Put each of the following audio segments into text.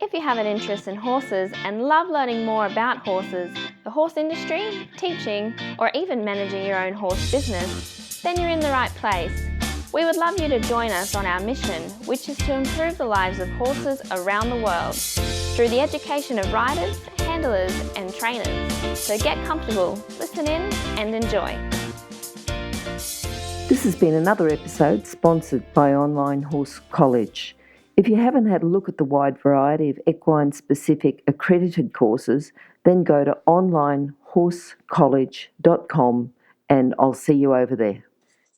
If you have an interest in horses and love learning more about horses, the horse industry, teaching, or even managing your own horse business, then you're in the right place. We would love you to join us on our mission, which is to improve the lives of horses around the world through the education of riders, handlers, and trainers. So get comfortable, listen in, and enjoy. This has been another episode sponsored by Online Horse College. If you haven't had a look at the wide variety of equine-specific accredited courses, then go to onlinehorsecollege.com and I'll see you over there.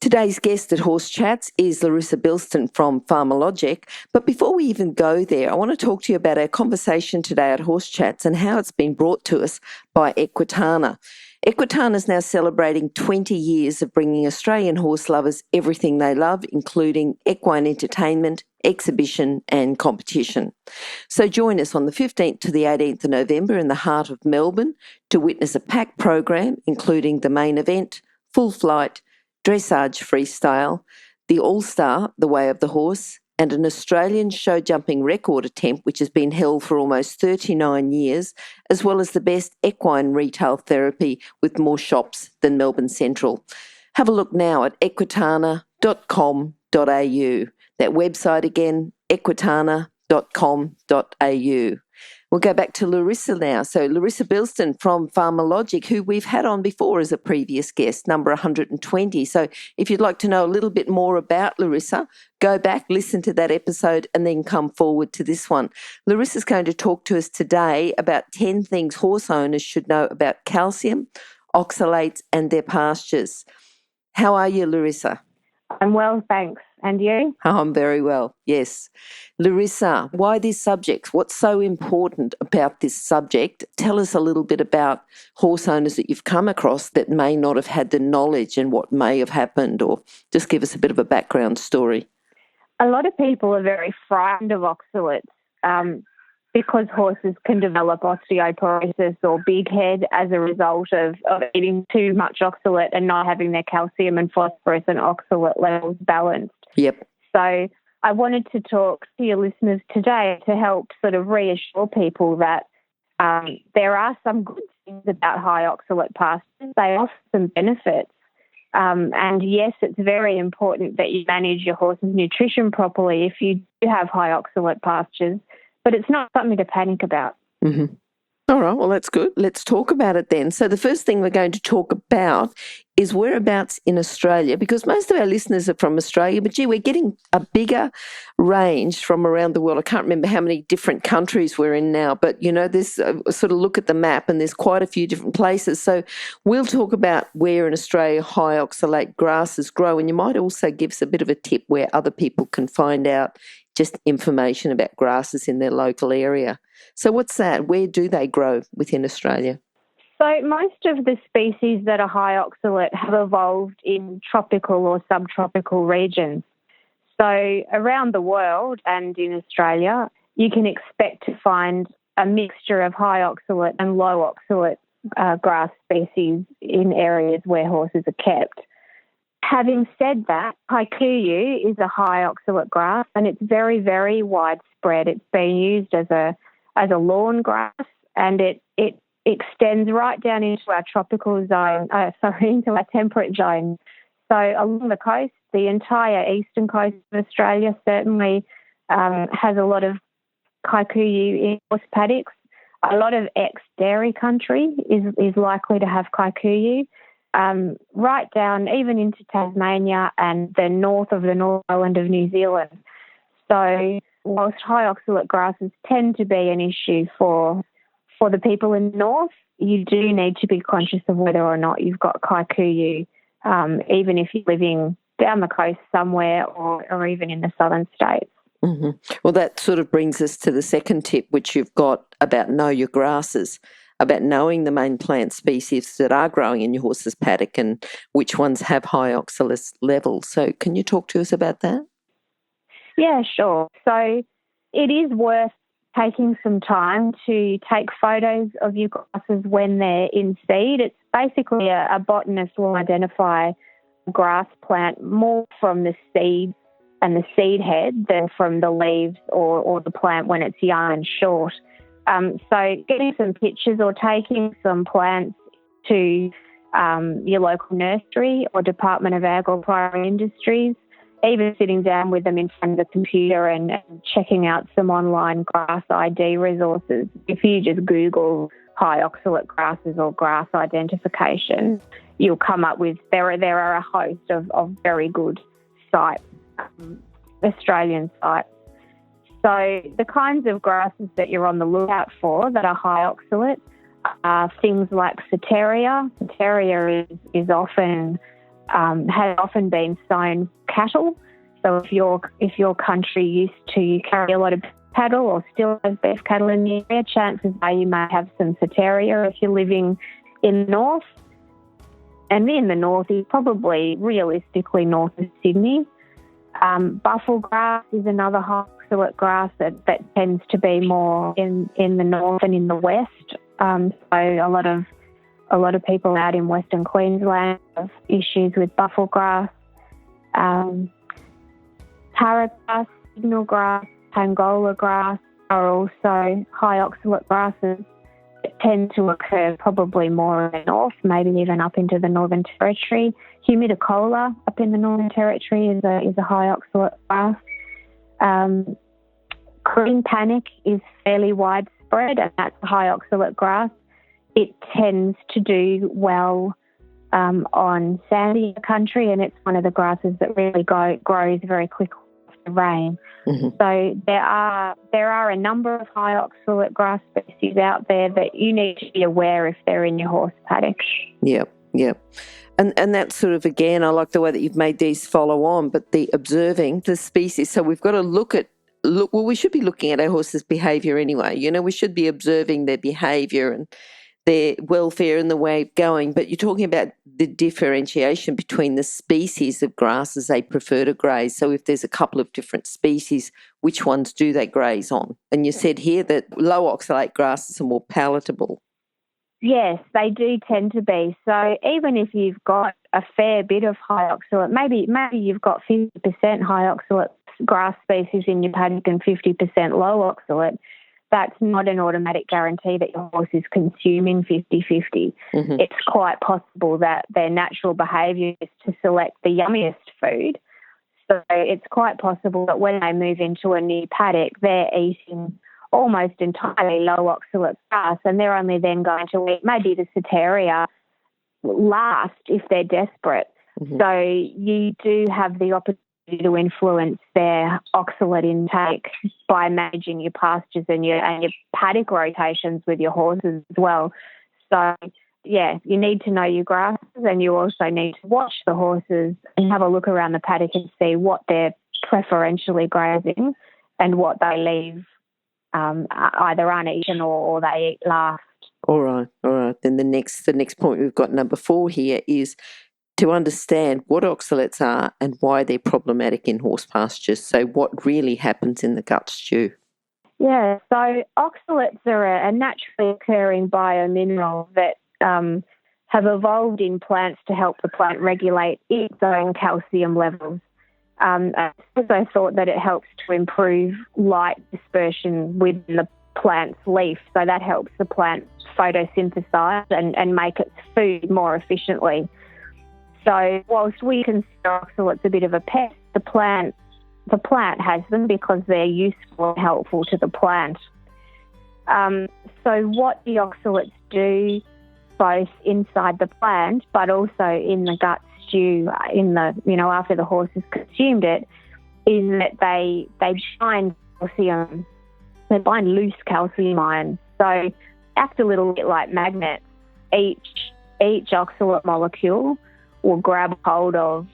Today's guest at Horse Chats is Larissa Bilston from Pharmalogic. But before we even go there, I want to talk to you about our conversation today at Horse Chats and how it's been brought to us by Equitana. Equitana is now celebrating 20 years of bringing Australian horse lovers everything they love, including equine entertainment, exhibition and competition. So join us on the 15th to the 18th of November in the heart of Melbourne to witness a packed program, including the main event, full flight, dressage freestyle, the All-Star, the Way of the Horse, and an Australian show jumping record attempt which has been held for almost 39 years, as well as the best equine retail therapy with more shops than Melbourne Central. Have a look now at equitana.com.au. That website again, equitana.com.au. We'll go back to Larissa now. So Larissa Bilston from Pharmalogic, who we've had on before as a previous guest, number 120. So if you'd like to know a little bit more about Larissa, go back, listen to that episode, and then come forward to this one. Larissa's going to talk to us today about 10 things horse owners should know about calcium, oxalates, and their pastures. How are you, Larissa? I'm well, thanks. And you? Oh, I'm very well, yes. Larissa, why this subject? What's so important about this subject? Tell us a little bit about horse owners that you've come across that may not have had the knowledge and what may have happened, or just give us a bit of a background story. A lot of people are very frightened of oxalates because horses can develop osteoporosis or big head as a result of eating too much oxalate and not having their calcium and phosphorus and oxalate levels balanced. Yep. So I wanted to talk to your listeners today to help sort of reassure people that there are some good things about high oxalate pastures. They offer some benefits. And yes, it's very important that you manage your horse's nutrition properly if you do have high oxalate pastures, but it's not something to panic about. Mm-hmm. All right, well, that's good. Let's talk about it then. So the first thing we're going to talk about is whereabouts in Australia, because most of our listeners are from Australia, but gee, we're getting a bigger range from around the world. I can't remember how many different countries we're in now, but, you know, there's sort of look at the map and there's quite a few different places. So we'll talk about where in Australia high oxalate grasses grow, and you might also give us a bit of a tip where other people can find out just information about grasses in their local area. So what's that? Where do they grow within Australia? So most of the species that are high oxalate have evolved in tropical or subtropical regions. So around the world and in Australia, you can expect to find a mixture of high oxalate and low oxalate grass species in areas where horses are kept. Having said that, kikuyu is a high oxalate grass and it's very, very widespread. It's been used as a lawn grass, and it extends right down into our tropical zone, into our temperate zone. So along the coast, the entire eastern coast of Australia certainly has a lot of kikuyu in horse paddocks. A lot of ex-dairy country is likely to have kikuyu. Right down even into Tasmania and the north of the North Island of New Zealand. So whilst high oxalate grasses tend to be an issue for the people in the north, you do need to be conscious of whether or not you've got kikuyu, even if you're living down the coast somewhere or even in the southern states. Mm-hmm. Well, that sort of brings us to the second tip, which you've got about know your grasses, about knowing the main plant species that are growing in your horse's paddock and which ones have high oxalate levels. So can you talk to us about that? Yeah, sure. So it is worth taking some time to take photos of your grasses when they're in seed. It's basically a botanist will identify a grass plant more from the seed the seed head than from the leaves or the plant when it's young and short. So getting some pictures or taking some plants to your local nursery or Department of Ag or Primary Industries, even sitting down with them in front of the computer and checking out some online grass ID resources. If you just Google high oxalate grasses or grass identification, you'll come up with, there are a host of very good sites, Australian sites. So the kinds of grasses that you're on the lookout for that are high oxalate are things like Soteria. Soteria is often has often been sown cattle. So if your country used to carry a lot of cattle or still has beef cattle in the area, chances are you may have some Soteria if you're living in the north. And in the north is probably realistically north of Sydney. Buffel grass is another high oxalate grass that tends to be more in the north and in the west. So a lot of people out in Western Queensland have issues with buffel grass. Tara grass, signal grass, Pangola grass are also high oxalate grasses that tend to occur probably more in the north, maybe even up into the Northern Territory. Humidicola up in the Northern Territory is a high oxalate grass. Green panic is fairly widespread, and that's a high oxalate grass. It tends to do well on sandier country, and it's one of the grasses that really grows very quickly after rain. Mm-hmm. So there are a number of high oxalate grass species out there that you need to be aware if they're in your horse paddock. Yep. And that's sort of, again, I like the way that you've made these follow on, but the observing the species. So we've got to we should be looking at our horses' behaviour anyway. You know, we should be observing their behaviour and their welfare and the way of going. But you're talking about the differentiation between the species of grasses they prefer to graze. So if there's a couple of different species, which ones do they graze on? And you said here that low oxalate grasses are more palatable. Yes, they do tend to be. So even if you've got a fair bit of high oxalate, maybe you've got 50% high oxalate grass species in your paddock and 50% low oxalate, that's not an automatic guarantee that your horse is consuming 50-50. Mm-hmm. It's quite possible that their natural behaviour is to select the yummiest food. So it's quite possible that when they move into a new paddock, they're eating almost entirely low oxalate grass, and they're only then going to eat maybe the Soteria last if they're desperate. Mm-hmm. So you do have the opportunity to influence their oxalate intake by managing your pastures and your paddock rotations with your horses as well. So, yeah, you need to know your grasses, and you also need to watch the horses and have a look around the paddock and see what they're preferentially grazing and what they leave either uneaten or they eat last. All right. Then the next point we've got, number 4 here, is to understand what oxalates are and why they're problematic in horse pastures. So what really happens in the gut stew? Yeah, so oxalates are a naturally occurring biomineral that have evolved in plants to help the plant regulate its own calcium levels. I also thought that it helps to improve light dispersion within the plant's leaf, so that helps the plant photosynthesize and make its food more efficiently. So whilst we consider oxalates a bit of a pest, the plant has them because they're useful and helpful to the plant. So what the oxalates do, both inside the plant but also in the gut stew, after the horse has consumed it, is that they bind calcium. They bind loose calcium ions. So act a little bit like magnets. Each oxalate molecule will grab hold of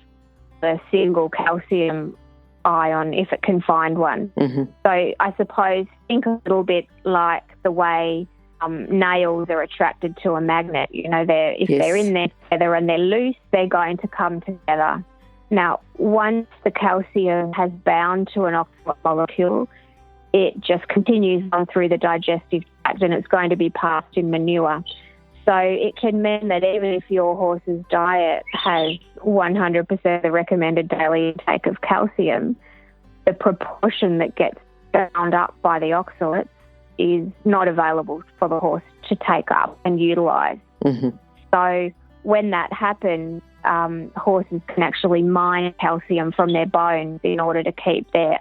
a single calcium ion if it can find one. Mm-hmm. So I suppose think a little bit like the way nails are attracted to a magnet. You know, they're in there together and they're loose, they're going to come together. Now, once the calcium has bound to an oxalate molecule, it just continues on through the digestive tract and it's going to be passed in manure. So it can mean that even if your horse's diet has 100% the recommended daily intake of calcium, the proportion that gets bound up by the oxalates is not available for the horse to take up and utilise. Mm-hmm. So when that happens, horses can actually mine calcium from their bones in order to keep the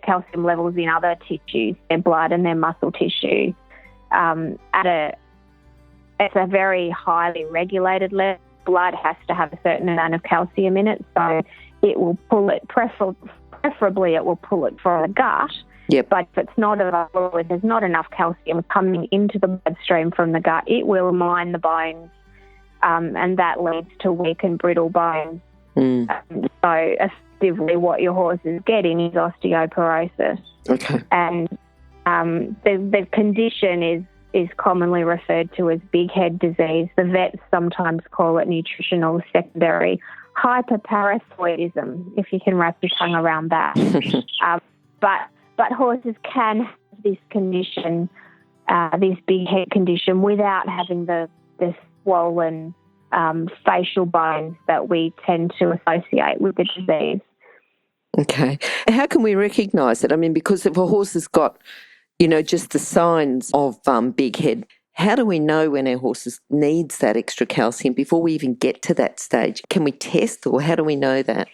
calcium levels in other tissues, their blood and their muscle tissue, it's a very highly regulated level. Blood has to have a certain amount of calcium in it, so it will pull it, preferably it will pull it from the gut. Yep. But if it's not available, if there's not enough calcium coming into the bloodstream from the gut, it will mine the bones, and that leads to weak and brittle bones. So effectively what your horse is getting is osteoporosis. Okay. And the condition is commonly referred to as big head disease. The vets sometimes call it nutritional secondary hyperparathyroidism, if you can wrap your tongue around that. But horses can have this condition, this big head condition, without having the swollen facial bones that we tend to associate with the disease. Okay. How can we recognise it? I mean, because if a horse has got, just the signs of big head, how do we know when our horse needs that extra calcium before we even get to that stage? Can we test, or how do we know that?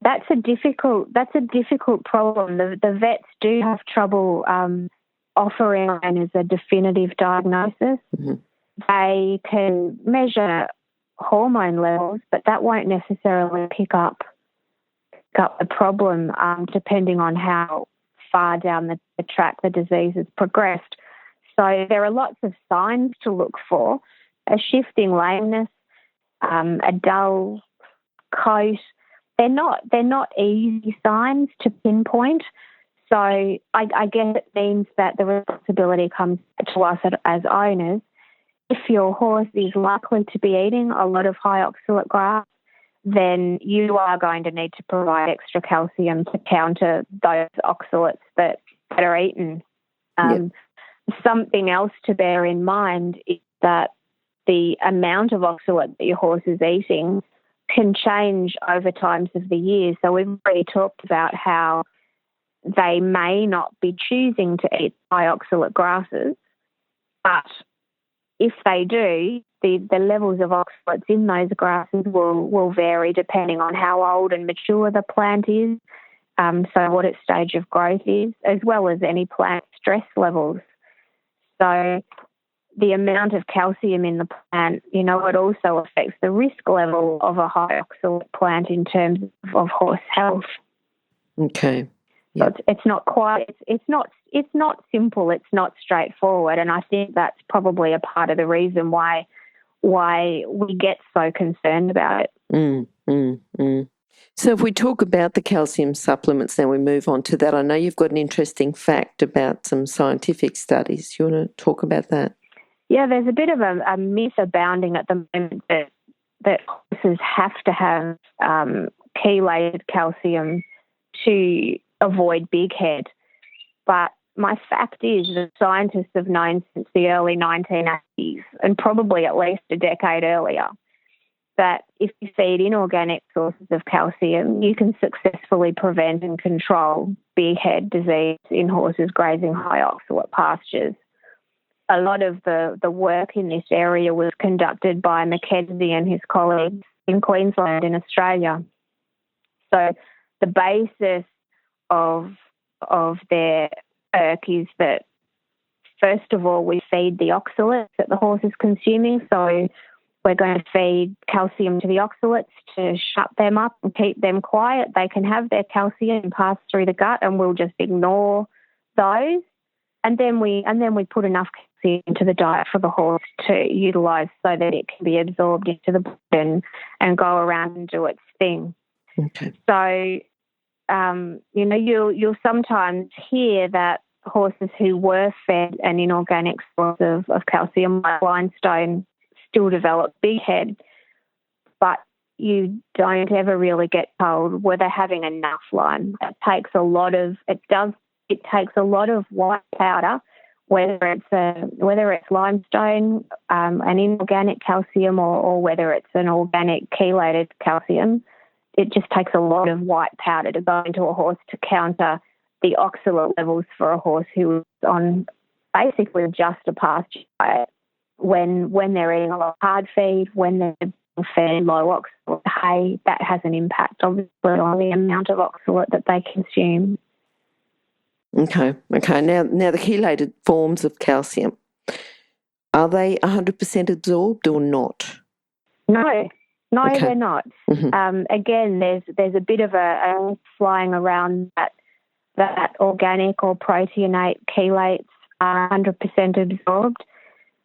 That's a difficult problem. The vets do have trouble offering it as a definitive diagnosis. Mm-hmm. They can measure hormone levels, but that won't necessarily pick up the problem, depending on how far down the track the disease has progressed. So there are lots of signs to look for: a shifting lameness, a dull coat. They're not easy signs to pinpoint. So I guess it means that the responsibility comes to us as owners. If your horse is likely to be eating a lot of high oxalate grass, then you are going to need to provide extra calcium to counter those oxalates that are eaten. Something else to bear in mind is that the amount of oxalate that your horse is eating can change over times of the year. So we've already talked about how they may not be choosing to eat high oxalate grasses, but if they do, the levels of oxalates in those grasses will vary depending on how old and mature the plant is, so what its stage of growth is, as well as any plant stress levels. So the amount of calcium in the plant, it also affects the risk level of a high oxalate plant in terms of horse health. Okay. Yep. So it's not simple, it's not straightforward, and I think that's probably a part of the reason why we get so concerned about it. So if we talk about the calcium supplements, then we move on to that. I know you've got an interesting fact about some scientific studies. You want to talk about that? Yeah, there's a bit of a myth abounding at the moment that horses have to have chelated calcium to avoid big head. But my fact is that scientists have known since the early 1980s, and probably at least a decade earlier, that if you feed inorganic sources of calcium, you can successfully prevent and control big head disease in horses grazing high oxalate pastures. A lot of the work in this area was conducted by Mackenzie and his colleagues in Queensland in Australia. So the basis of their work is that, first of all, we feed the oxalates that the horse is consuming. So we're going to feed calcium to the oxalates to shut them up and keep them quiet. They can have their calcium pass through the gut, and we'll just ignore those. And then we put enough calcium into the diet for the horse to utilise so that it can be absorbed into the blood and go around and do its thing. Okay. So, you'll sometimes hear that horses who were fed an inorganic source of calcium, like limestone, still develop big head, but you don't ever really get told were they having enough lime. It takes a lot of white powder, whether it's limestone, an inorganic calcium, or whether it's an organic chelated calcium, it just takes a lot of white powder to go into a horse to counter the oxalate levels for a horse who is on basically just a pasture diet. When they're eating a lot of hard feed, when they're fed low oxalate hay, that has an impact obviously on the amount of oxalate that they consume. Okay. Now the chelated forms of calcium, are they 100% absorbed or not? No, Okay. they're not. Mm-hmm. Again, there's a bit of a flying around that organic or proteinate chelates are 100% absorbed,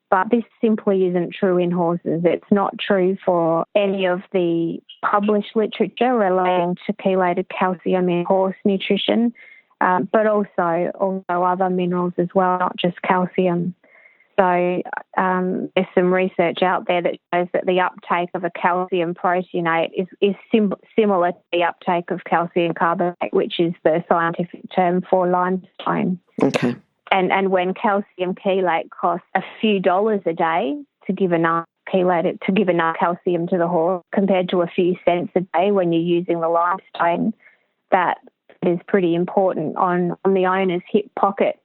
but this simply isn't true in horses. It's not true for any of the published literature relating to chelated calcium in horse nutrition, but also other minerals as well, not just calcium. So there's some research out there that shows that the uptake of a calcium proteinate is similar to the uptake of calcium carbonate, which is the scientific term for limestone. Okay. And when calcium chelate costs a few dollars a day to give enough calcium to the horse, compared to a few cents a day when you're using the limestone, that is pretty important on the owner's hip pocket.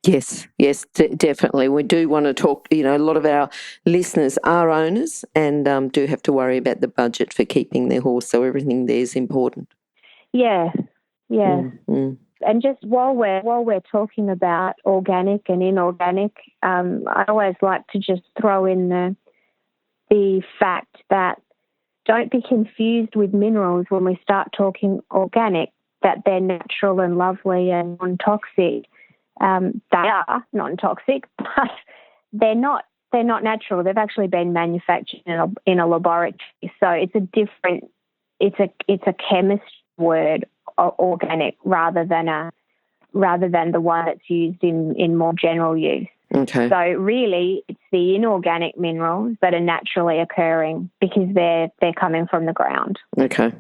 Yes, definitely. We do want to talk, a lot of our listeners are owners and do have to worry about the budget for keeping their horse, so everything there is important. Yeah. Mm-hmm. And just while we're talking about organic and inorganic, I always like to just throw in the fact that don't be confused with minerals when we start talking organic, that they're natural and lovely and non-toxic. They are non-toxic, but they're not natural. They've actually been manufactured in a laboratory, so it's a chemist word, organic, rather than the one that's used in more general use. Okay. So really, it's the inorganic minerals that are naturally occurring because they're coming from the ground. Okay.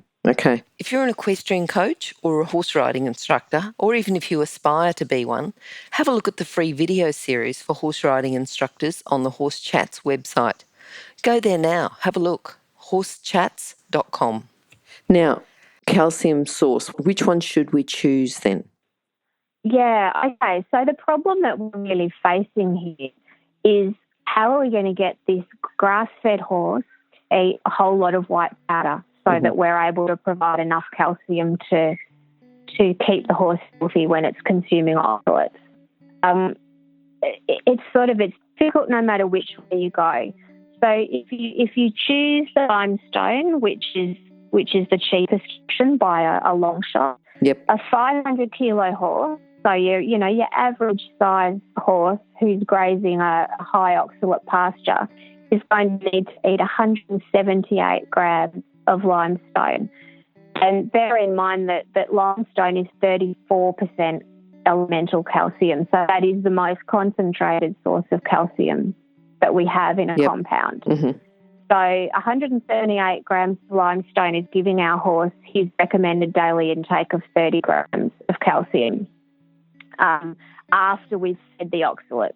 If you're an equestrian coach or a horse riding instructor, or even if you aspire to be one, have a look at the free video series for horse riding instructors on the Horse Chats website. Go there now, have a look, horsechats.com. Now, calcium source, which one should we choose then? Yeah, okay. So the problem that we're really facing here is how are we going to get this grass-fed horse to eat a whole lot of white powder so that we're able to provide enough calcium to keep the horse healthy when it's consuming oxalates. It's difficult no matter which way you go. So if you choose the limestone, which is the cheapest option by a long shot, yep, a 500 kilo horse, so your average size horse who's grazing a high oxalate pasture is going to need to eat 178 grams of limestone. And bear in mind that limestone is 34% elemental calcium, so that is the most concentrated source of calcium that we have in a compound. Mm-hmm. So 178 grams of limestone is giving our horse his recommended daily intake of 30 grams of calcium after we've fed the oxalates.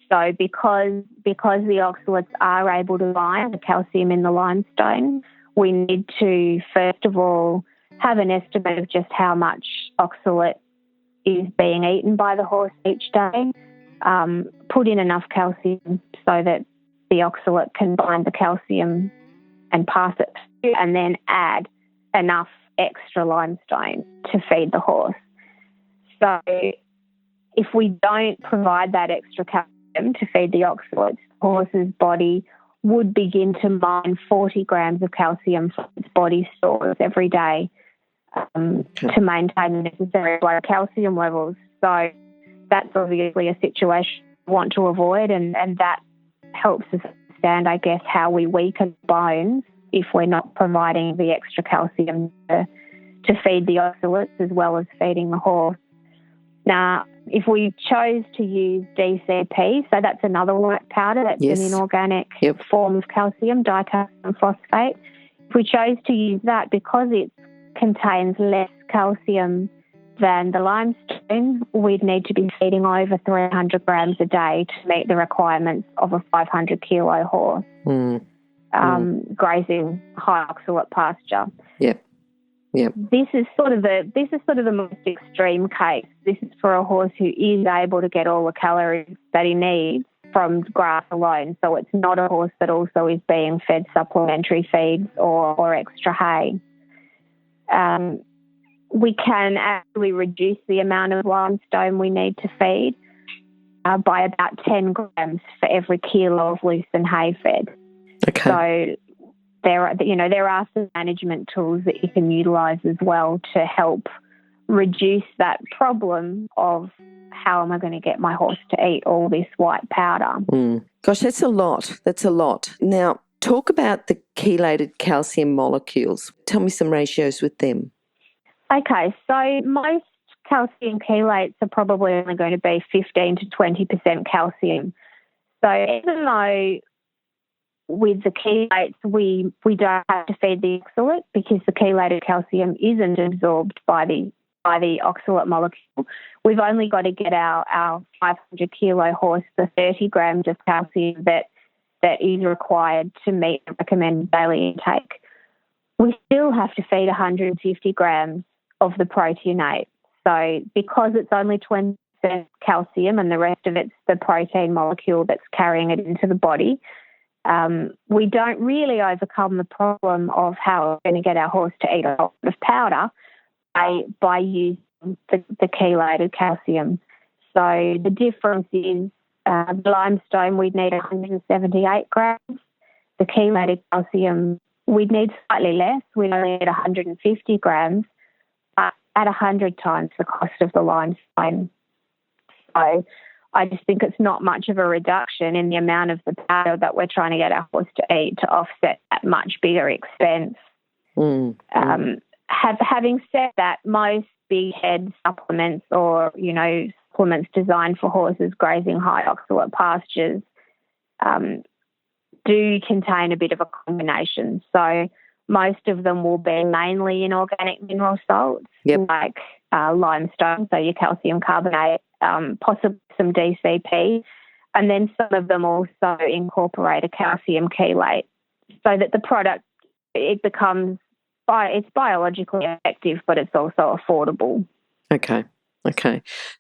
So because the oxalates are able to bind the calcium in the limestone, we need to, first of all, have an estimate of just how much oxalate is being eaten by the horse each day, put in enough calcium so that the oxalate can bind the calcium and pass it through, and then add enough extra limestone to feed the horse. So if we don't provide that extra calcium to feed the oxalates, the horse's body would begin to mine 40 grams of calcium from its body stores every day to maintain the necessary blood calcium levels. So that's obviously a situation we want to avoid, and that helps us understand, I guess, how we weaken bones if we're not providing the extra calcium to feed the oxalates as well as feeding the horse. Now, if we chose to use DCP, so that's another white powder, that's an inorganic form of calcium, dicalcium phosphate. If we chose to use that, because it contains less calcium than the limestone, we'd need to be feeding over 300 grams a day to meet the requirements of a 500 kilo horse grazing high oxalate pasture. Yep. Yep. This is sort of the most extreme case. This is for a horse who is able to get all the calories that he needs from grass alone. So it's not a horse that also is being fed supplementary feeds or extra hay. We can actually reduce the amount of limestone we need to feed by about 10 grams for every kilo of loosened hay fed. Okay. So there are some management tools that you can utilise as well to help reduce that problem of how am I going to get my horse to eat all this white powder. Gosh, that's a lot. That's a lot. Now, talk about the chelated calcium molecules. Tell me some ratios with them. Okay, so most calcium chelates are probably only going to be 15 to 20% calcium. So even though with the chelates we don't have to feed the oxalate because the chelated calcium isn't absorbed by the oxalate molecule, we've only got to get our 500 kilo horse the 30 grams of calcium that is required to meet the recommended daily intake. We still have to feed 150 grams of the proteinate. So because it's only 20% calcium and the rest of it's the protein molecule that's carrying it into the body, we don't really overcome the problem of how we're going to get our horse to eat a lot of powder by using the chelated calcium. So the difference is the limestone we'd need 178 grams. The chelated calcium we'd need slightly less. We'd only need 150 grams, but at 100 times the cost of the limestone. So I just think it's not much of a reduction in the amount of the powder that we're trying to get our horse to eat to offset that much bigger expense. Having said that, most big head supplements or, supplements designed for horses grazing high oxalate pastures do contain a bit of a combination. So most of them will be mainly inorganic mineral salts, like limestone, so your calcium carbonate, possibly some DCP, and then some of them also incorporate a calcium chelate so that the product, it's biologically effective, but it's also affordable. Okay.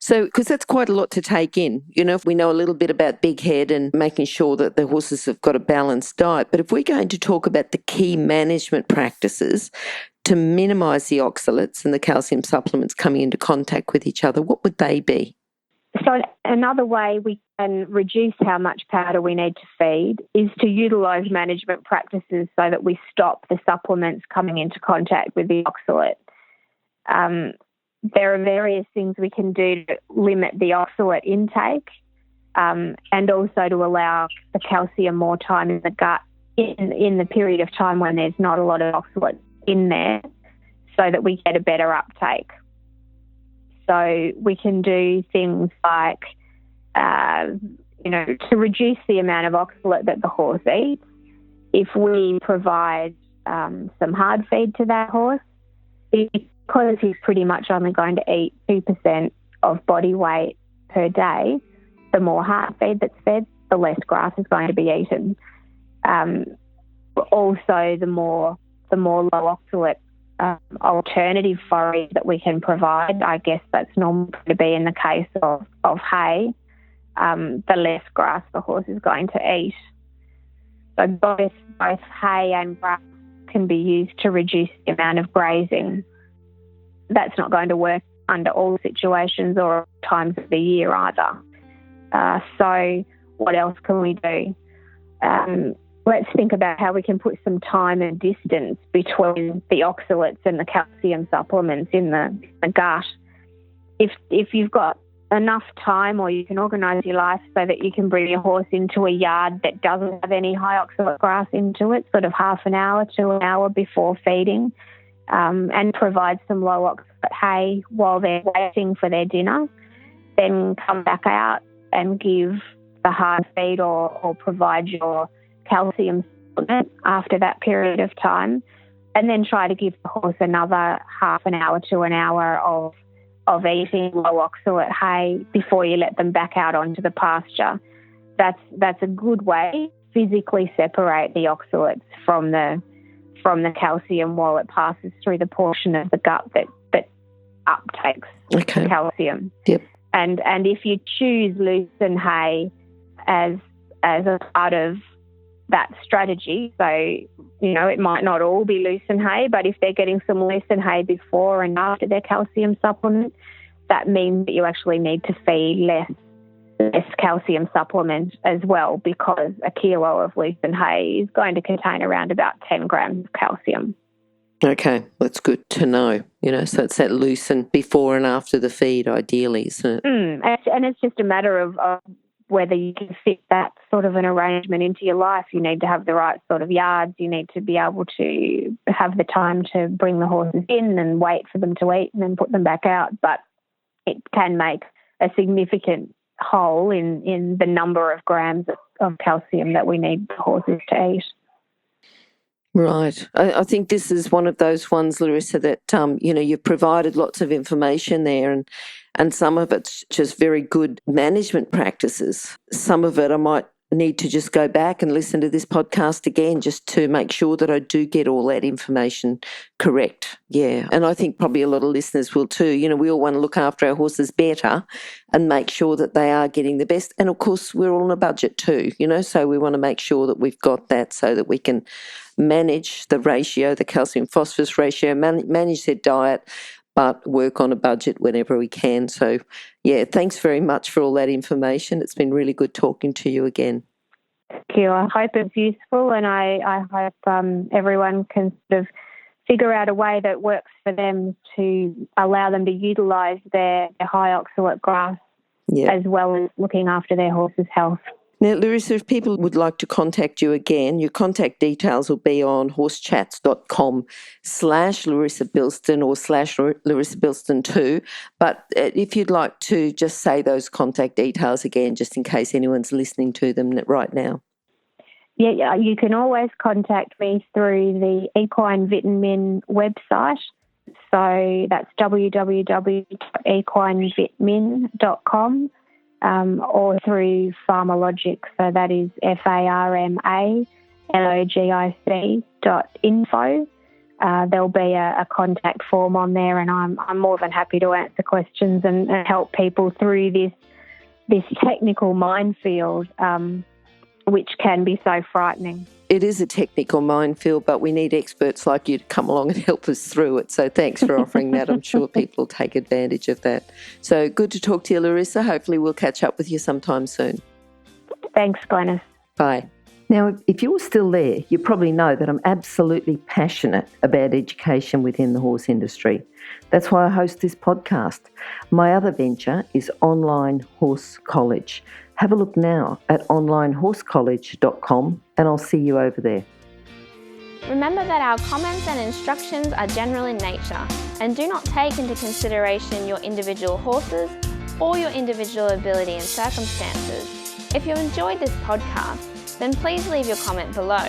So, because that's quite a lot to take in, if we know a little bit about big head and making sure that the horses have got a balanced diet. But if we're going to talk about the key management practices to minimise the oxalates and the calcium supplements coming into contact with each other, what would they be? So another way we can reduce how much powder we need to feed is to utilise management practices so that we stop the supplements coming into contact with the oxalate. There are various things we can do to limit the oxalate intake and also to allow the calcium more time in the gut in the period of time when there's not a lot of oxalate in there so that we get a better uptake. So we can do things like, to reduce the amount of oxalate that the horse eats. If we provide some hard feed to that horse, because he's pretty much only going to eat 2% of body weight per day, the more hard feed that's fed, the less grass is going to be eaten. Also, the more low oxalate alternative forage that we can provide, I guess that's normal to be in the case of hay, the less grass the horse is going to eat. So both hay and grass can be used to reduce the amount of grazing. That's not going to work under all situations or times of the year either. So what else can we do? Let's think about how we can put some time and distance between the oxalates and the calcium supplements in the gut. If you've got enough time, or you can organise your life so that you can bring your horse into a yard that doesn't have any high oxalate grass into it, sort of half an hour to an hour before feeding, and provide some low oxalate hay while they're waiting for their dinner, then come back out and give the hard feed or provide your calcium supplement after that period of time, and then try to give the horse another half an hour to an hour of eating low oxalate hay before you let them back out onto the pasture. That's a good way to physically separate the oxalates from from the calcium while it passes through the portion of the gut that uptakes the calcium. Yep. And if you choose lucerne hay as a part of that strategy, so, it might not all be lucerne hay, but if they're getting some lucerne hay before and after their calcium supplement, that means that you actually need to feed less calcium supplement as well, because a kilo of lucerne hay is going to contain around about 10 grams of calcium. Okay, that's good to know. So it's that lucerne before and after the feed, ideally, isn't it? And it's just a matter of whether you can fit that sort of an arrangement into your life. You need to have the right sort of yards. You need to be able to have the time to bring the horses in and wait for them to eat and then put them back out. But it can make a significant hole in the number of grams of calcium that we need the horses to eat. Right. I think this is one of those ones, Larissa, that, you've provided lots of information there, and some of it's just very good management practices. Some of it I might need to just go back and listen to this podcast again just to make sure that I do get all that information correct. Yeah. And I think probably a lot of listeners will too. We all want to look after our horses better and make sure that they are getting the best. And of course, we're all on a budget too, so we want to make sure that we've got that so that we can manage the ratio, the calcium phosphorus ratio, manage their diet, but work on a budget whenever we can. So, yeah, thanks very much for all that information. It's been really good talking to you again. Thank you. I hope it's useful, and I hope everyone can sort of figure out a way that works for them to allow them to utilise their high oxalate grass as well as looking after their horse's health. Now, Larissa, if people would like to contact you again, your contact details will be on horsechats.com/Larissa Bilston or /Larissa Bilston 2. But if you'd like to just say those contact details again, just in case anyone's listening to them right now. Yeah, you can always contact me through the Equine Vitamin website. So that's www.equinevitmin.com. Or through Pharmalogic, so that is FARMALOGIC.info. There'll be a contact form on there, and I'm more than happy to answer questions and help people through this technical minefield, which can be so frightening. It is a technical minefield, but we need experts like you to come along and help us through it. So thanks for offering that. I'm sure people will take advantage of that. So good to talk to you, Larissa. Hopefully we'll catch up with you sometime soon. Thanks, Glenys. Bye. Now, if you're still there, you probably know that I'm absolutely passionate about education within the horse industry. That's why I host this podcast. My other venture is Online Horse College. Have a look now at onlinehorsecollege.com and I'll see you over there. Remember that our comments and instructions are general in nature and do not take into consideration your individual horses or your individual ability and circumstances. If you enjoyed this podcast, then please leave your comment below.